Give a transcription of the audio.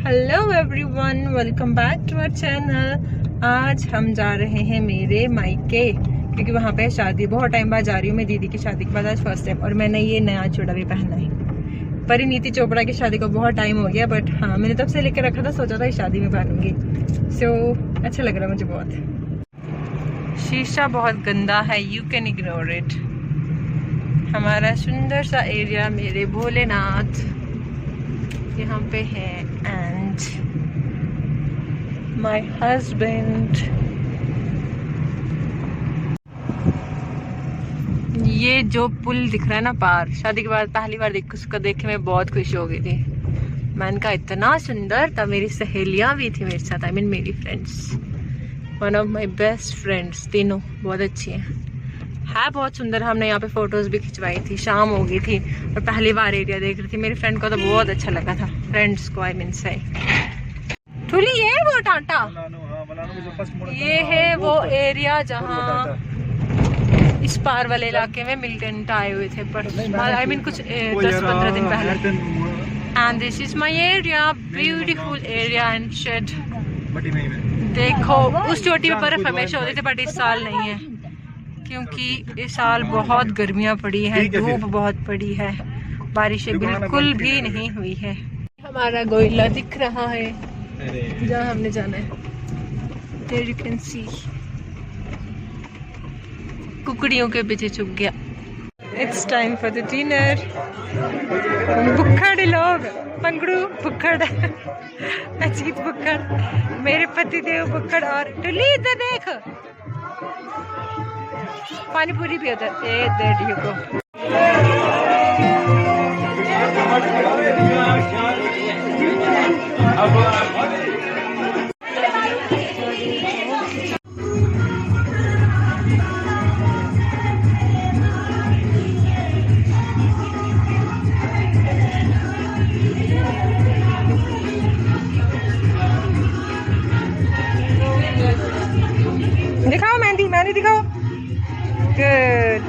Hello everyone, welcome back to our channel. आज हम जा रहे हैं मेरे मायके क्योंकि वहाँ पे शादी, बहुत टाइम बाद जा रही हूँ मैं दीदी की शादी के बाद, आज फर्स्ट टाइम। और मैंने ये नया चूड़ा भी पहना है। परिणीति चोपड़ा की शादी को बहुत टाइम हो गया, बट हाँ मैंने तब से लेकर रखा था, सोचा था इस शादी में पहनूंगी। सो अच्छा लग रहा है मुझे बहुत। शीशा बहुत गंदा है, यू कैन इग्नोर इट। हमारा सुंदर सा एरिया मेरे भोलेनाथ यहाँ पे है एंड माय हस्बैंड। ये जो पुल दिख रहा है ना पार, शादी के बाद पहली बार उसको देख के मैं बहुत खुश हो गई थी। मैंने कहा इतना सुंदर था। मेरी सहेलियां भी थी मेरे साथ, आई मीन मेरी friends, one of my best friends, तीनों बहुत अच्छी हैं। है बहुत सुंदर। हमने यहाँ पे फोटोज भी खिंचवाई थी, शाम हो गई थी और पहली बार एरिया देख रही थी। मेरी फ्रेंड को तो बहुत अच्छा लगा था, फ्रेंड्स को आई मीन से। ठुली ये वो टाटा, ये है वो एरिया जहाँ इस पार वाले इलाके में मिलिटेंट आए हुए थे, पर आई मीन कुछ 10-15 दिन पहले। And this is my area, beautiful area and shade. देखो उस चोटी पे बर्फ हमेशा होती थी, बट इस साल नहीं है क्योंकि इस साल बहुत गर्मियां पड़ी हैं, धूप बहुत पड़ी है, बारिशें बिल्कुल भी नहीं हुई है। हमारा गोइला दिख रहा है जहाँ हमने जाना है। There you can see। कुकड़ियों के पीछे छुप गया। It's time for the dinner। भुक्खड़ लोग, पंगड़ू भुक्खड़, अजीत भुक्खड़, मेरे पति देव भुक्खड़ और टुली इधर देख, पानी पूरी भी होता है। There you go. दिखाओ मेहंदी, मेहंदी दिखाओ। Good।